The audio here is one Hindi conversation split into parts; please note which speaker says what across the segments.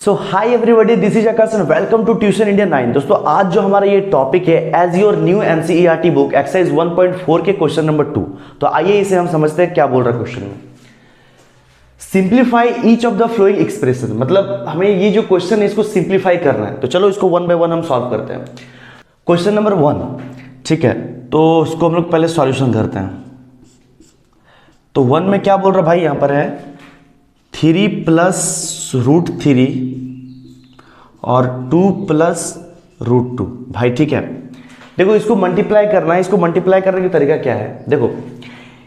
Speaker 1: So hi everybody, this is Akash and welcome to tuition India 9। दोस्तों आज जो हमारा ये टॉपिक है as your new NCERT book exercise 1.4 के क्वेश्चन नंबर 2। तो आइए इसे हम समझते हैं क्या बोल रहा है क्वेश्चन में। Simplify each of the flowing expression, मतलब हमें ये जो क्वेश्चन है इसको सिंप्लीफाई करना है। तो चलो इसको वन बाय वन हम सॉल्व करते हैं। क्वेश्चन नंबर 1, ठीक है, तो इसको हम लोग पहले सॉल्यूशन करते हैं। तो 1 में क्या बोल रहा भाई, यहां पर है 3 प्लस रूट 3 और 2 प्लस रूट 2। भाई ठीक है, देखो इसको मल्टीप्लाई करना है। इसको मल्टीप्लाई करने का तरीका क्या है, देखो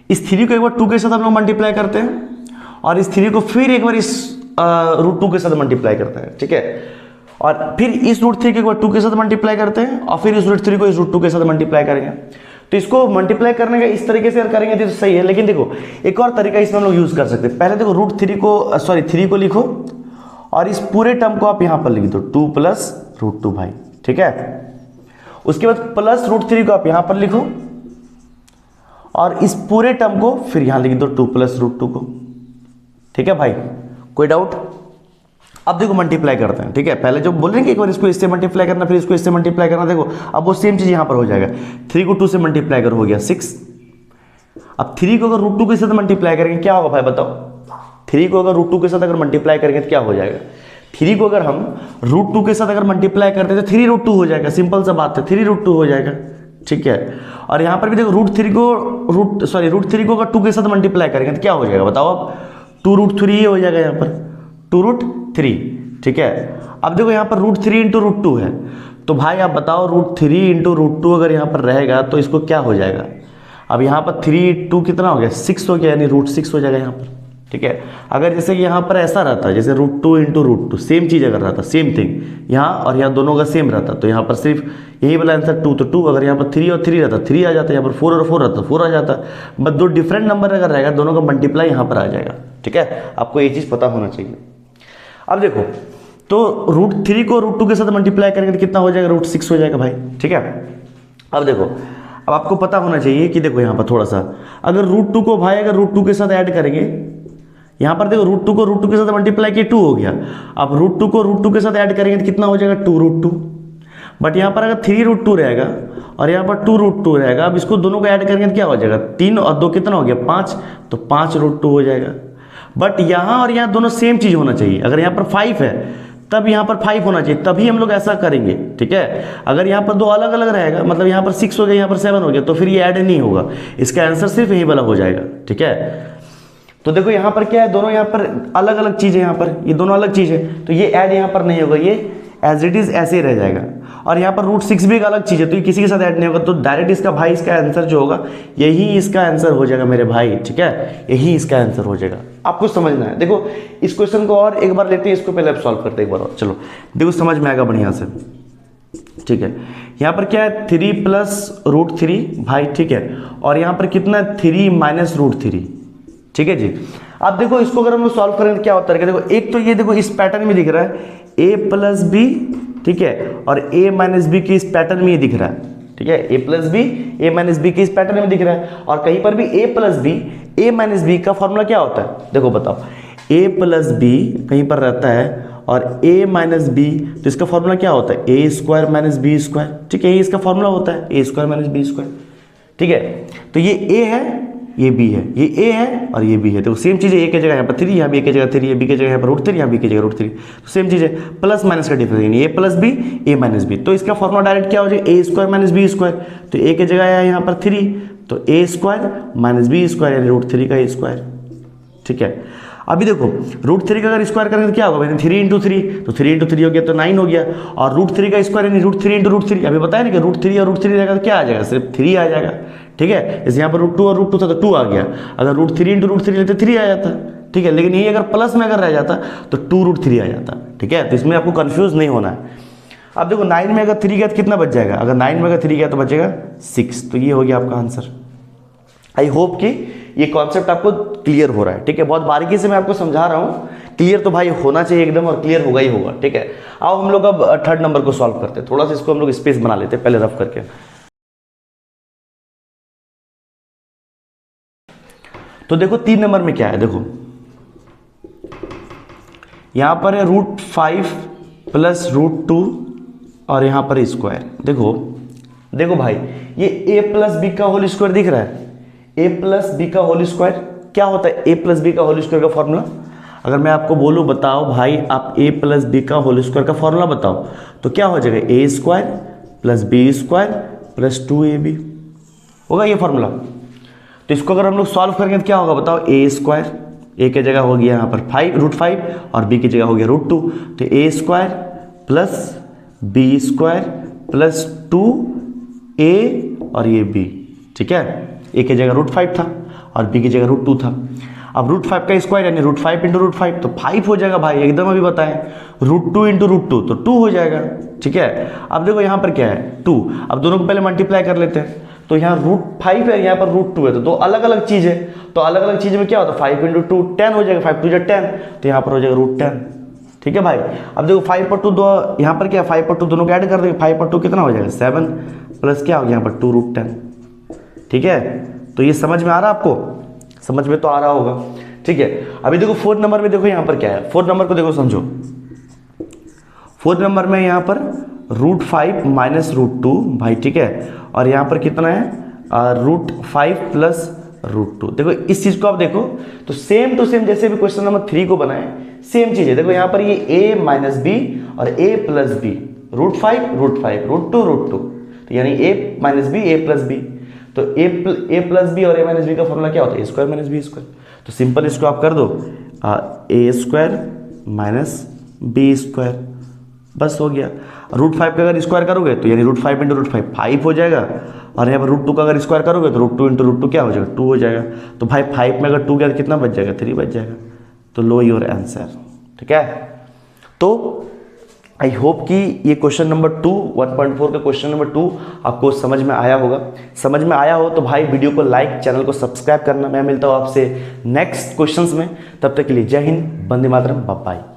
Speaker 1: इस 3 को एक बार 2 के साथ हम लोग मल्टीप्लाई करते हैं और इस 3 को फिर एक बार इस रूट 2 के साथ मल्टीप्लाई करते हैं, ठीक है। और फिर इस रूट 3 को एक बार 2 के साथ मल्टीप्लाई करते हैं और फिर इस रूट 3 को इस रूट 2 के साथ मल्टीप्लाई करेंगे। तो इसको मल्टीप्लाई करने का इस तरीके से अगर करेंगे तो सही है, लेकिन देखो एक और तरीका इसमें हम लोग यूज कर सकते हैं। पहले देखो रूट 3 को 3 को लिखो और इस पूरे टर्म को आप यहां पर लिख दो 2 प्लस रूट 2 भाई, ठीक है। उसके बाद प्लस रूट 3 को आप यहां पर लिखो और इस पूरे टर्म को फिर यहां लिख दो 2 प्लस रूट 2 को, ठीक है भाई। कोई डाउट? अब देखो मल्टीप्लाई करते हैं, ठीक है। पहले जो बोल रहे हैं कि एक बार इसको इससे मल्टीप्लाई करना फिर इसको इससे मल्टीप्लाई करना, देखो अब वो सेम चीज यहां पर हो जाएगा। 3 को 2 से मल्टीप्लाई करो, हो गया 6। अब 3 को अगर रूट 2 के साथ मल्टीप्लाई करेंगे क्या होगा भाई बताओ। 3 को अगर रूट 2 के साथ अगर मल्टीप्लाई करेंगे तो क्या हो जाएगा। 3 को अगर हम रूट 2 के साथ अगर मल्टीप्लाई करते हैं तो 3 रूट 2 हो जाएगा, सिंपल सा बात है, 3 रूट 2 हो जाएगा, ठीक है। और यहां पर भी देखो रूट 3 को रूट 3 को अगर 2 के साथ मल्टीप्लाई करेंगे तो क्या हो जाएगा बताओ। अब 2 रूट 3 हो जाएगा यहाँ पर 2 रूट 3, ठीक है। अब देखो यहाँ पर रूट 3 इंटू रूट 2 है, तो भाई आप बताओ रूट 3 इंटू रूट 2 अगर यहाँ पर रहेगा तो इसको क्या हो जाएगा। अब यहाँ पर 3 2 कितना हो गया 6 हो गया, यानी रूट 6 हो जाएगा यहाँ पर, ठीक है। अगर जैसे यहाँ पर ऐसा रहता है जैसे रूट 2 इंटू रूट 2, सेम चीज अगर रहता, सेम थिंग यहाँ और यहाँ दोनों का सेम रहता, तो यहाँ पर सिर्फ यही वाला आंसर 2 तो 2। अगर यहाँ पर 3 और 3 रहता 3 आ जाता, यहाँ पर 4 और 4 रहता 4 आ जाता। बस दो डिफरेंट नंबर अगर रहेगा दोनों का मल्टीप्लाई यहाँ पर आ जाएगा, ठीक है। आपको ये चीज पता होना चाहिए। अब देखो तो रूट 3 को रूट 2 के साथ मल्टीप्लाई करेंगे तो कितना हो जाएगा, रूट 6 हो जाएगा भाई, ठीक है। अब देखो, अब आपको पता होना चाहिए कि देखो यहाँ पर थोड़ा सा अगर रूट 2 को भाई अगर रूट 2 के साथ ऐड करेंगे, यहाँ पर देखो रूट 2 को रूट 2 के साथ मल्टीप्लाई किया 2 हो गया। अब रूट 2 को रूट 2 के साथ ऐड करेंगे तो कितना हो जाएगा 2 रूट 2। बट यहाँ पर अगर 3 रूट 2 रहेगा और यहाँ पर 2 रूट 2 रहेगा, अब इसको दोनों को ऐड करेंगे तो क्या हो जाएगा 3 और 2 कितना हो गया 5, तो 5 रूट 2 हो जाएगा। बट यहाँ और यहाँ दोनों सेम चीज होना चाहिए। अगर यहाँ पर 5 है तब यहाँ पर 5 होना चाहिए, तभी हम लोग ऐसा करेंगे, ठीक है। अगर यहाँ पर दो अलग अलग रहेगा, मतलब यहाँ पर 6 हो गया यहाँ पर 7 हो गया, तो फिर ये ऐड नहीं होगा, इसका आंसर सिर्फ यही वाला हो जाएगा, ठीक है। तो देखो यहाँ पर क्या है, दोनों यहाँ पर अलग अलग चीज है, यहाँ पर ये दोनों अलग चीज है, तो ये ऐड यहाँ पर नहीं होगा, ये एज इट इज ऐसे ही रह जाएगा। और यहाँ पर रूट 6 भी एक अलग चीज है, तो ये किसी के साथ ऐड नहीं होगा, तो डायरेक्ट इसका भाई इसका आंसर जो होगा यही इसका आंसर हो जाएगा मेरे भाई, ठीक है। यही इसका आंसर हो जाएगा, आपको समझना है। देखो इस क्वेश्चन को और एक बार लेते हैं, इसको पहले आप सॉल्व करते हैं एक बार और, चलो देखो समझ में आएगा बढ़िया से, ठीक है। यहाँ पर क्या है 3 प्लस रूट 3 भाई, ठीक है। और यहाँ पर कितना 3 माइनस रूट 3, ठीक है जी। अब देखो इसको अगर हम लोग सॉल्व करें तो क्या होता है, देखो एक तो ये देखो इस पैटर्न में दिख रहा है a प्लस बी, ठीक है, और a माइनस बी के इस पैटर्न में ये दिख रहा है, ठीक है। a plus B a minus B के इस पैटर्न में दिख रहा है, और कहीं पर भी a plus B a minus B का फॉर्मूला क्या होता है, देखो बताओ a प्लस बी कहीं पर रहता है और a माइनस बी, तो इसका फॉर्मूला क्या होता है a square minus B square, ठीक है। ये इसका फॉर्मूला होता है a square minus B square, ठीक है। तो ये a है ये b है, ये a है और ये b है, तो सेम चीज है। a की जगह यहाँ पर 3, यहाँ b की जगह 3, ये b की जगह यहाँ पर रूट 3, यहाँ b की जगह रूट 3, तो सेम चीज है। प्लस माइनस का डिफरेंस यानी a plus B a minus B, तो इसका फॉर्मूला डायरेक्ट क्या हो जाएगा a square minus B square, तो a की जगह है यहाँ पर 3, तो a square minus B square यानी रूट 3 का स्क्वायर, ठीक है। अभी देखो रूट 3 का अगर स्क्वायर करेंगे तो क्या होगा, 3 इंटू 3, तो 3 इंटू 3 हो गया तो 9 हो गया, और रूट 3 का स्क्वायर यानी रूट 3 इंटू रूट 3, अभी बताया ना कि रूट 3 और रूट 3 रहेगा तो क्या आ जाएगा, सिर्फ 3 आ जाएगा, ठीक है। जैसे यहाँ पर रूट 2 और रूट 2 था तो 2 आ गया, अगर रूट 3 इंटू रूट 3 लेते 3 आ जाता, ठीक है। लेकिन यही अगर प्लस में अगर रह जाता तो 2 रूट 3 आ जाता, ठीक है। तो इसमें आपको कंफ्यूज नहीं होना है। अब देखो 9 में अगर 3 गया तो कितना बच जाएगा, अगर 9 में अगर 3 गया तो बचेगा 6, तो ये हो गया आपका आंसर। आई होप कि ये कॉन्सेप्ट आपको क्लियर हो रहा है, ठीक है। बहुत बारीकी से मैं आपको समझा रहा हूँ, क्लियर तो भाई होना चाहिए एकदम, और क्लियर होगा ही होगा, ठीक है। आओ हम लोग अब थर्ड नंबर को सॉल्व करते हैं। थोड़ा सा इसको हम लोग स्पेस बना लेते हैं पहले रफ करके। तो देखो 3 नंबर में क्या है, देखो यहाँ पर है √5 प्लस √2 और यहाँ पर स्क्वायर। देखो भाई, ये a प्लस बी का होल स्क्वायर दिख रहा है, a प्लस बी का होल स्क्वायर क्या होता है? a प्लस बी का होल स्क्वायर का फॉर्मूला अगर मैं आपको बोलूँ बताओ भाई आप a प्लस बी का होल स्क्वायर का फॉर्मूला बताओ, तो क्या हो जाएगा? a square plus B square plus 2ab होगा ये फॉर्मूला। तो इसको अगर हम लोग सॉल्व करेंगे तो क्या होगा बताओ? a स्क्वायर, a की जगह हो गया यहाँ पर √5 और b की जगह हो गया √2, तो a square plus B square plus 2a और ये b, ठीक है। a की जगह √5 था और b की जगह √2 था। अब √5 का स्क्वायर यानी √5 इंटू √5 तो 5 हो जाएगा भाई, एकदम अभी बताएं। √2 इंटू √2 तो 2 हो जाएगा, ठीक है। अब देखो यहाँ पर क्या है? 2। अब दोनों को पहले मल्टीप्लाई कर लेते हैं, तो यहाँ √5 है, यहाँ पर √2 है, तो दो अलग अलग चीज़ है। तो अलग अलग चीज़ में क्या होता है? 5 इंटू 2 10 हो जाएगा, 5 2 10, तो यहाँ पर हो जाएगा √10, ठीक है भाई। अब देखो 5 पर 2 दो, यहाँ पर क्या 5 पर 2 दोनों को ऐड कर देंगे, 5 पर 2 कितना हो जाएगा? 7 प्लस क्या हो गया यहाँ पर 2 √10, ठीक है। तो ये समझ में आ रहा है आपको? समझ में तो आ रहा होगा, ठीक है। अभी देखो 4 नंबर में देखो यहाँ पर क्या है, 4 नंबर को देखो समझो। 4 नंबर में यहाँ पर √5 माइनस √2 भाई, ठीक है, और यहाँ पर कितना है? √5 प्लस √2। देखो इस चीज को आप देखो तो सेम टू सेम जैसे भी क्वेश्चन नंबर 3 को बनाए सेम चीज है। देखो यहाँ पर ये a माइनस बी और a प्लस बी, √5 √2 √2, तो यानी a minus B a plus B, तो a प्लस बी और a माइनस बी का फॉर्मूला क्या होता है? a square minus B square. तो सिंपल इसको आप कर दो a square minus B square, बस हो गया। √5 का अगर स्क्वायर करोगे तो यानी √5 इंटू √5 5 हो जाएगा, और यहाँ पर √2 का अगर स्क्वायर करोगे तो √2 इंटू √2 क्या हो जाएगा? 2 हो जाएगा। तो भाई 5 में अगर 2 गया तो कितना बच जाएगा? 3 बच जाएगा। तो लो योर आंसर, ठीक है। तो आई होप कि ये क्वेश्चन नंबर 2 1.4 का क्वेश्चन नंबर 2 आपको समझ में आया होगा। समझ में आया हो तो भाई वीडियो को लाइक, चैनल को सब्सक्राइब करना। मैं मिलता हूँ आपसे नेक्स्ट क्वेश्चंस में, तब तक के लिए जय हिंद, वंदे मातरम, बाय बाय।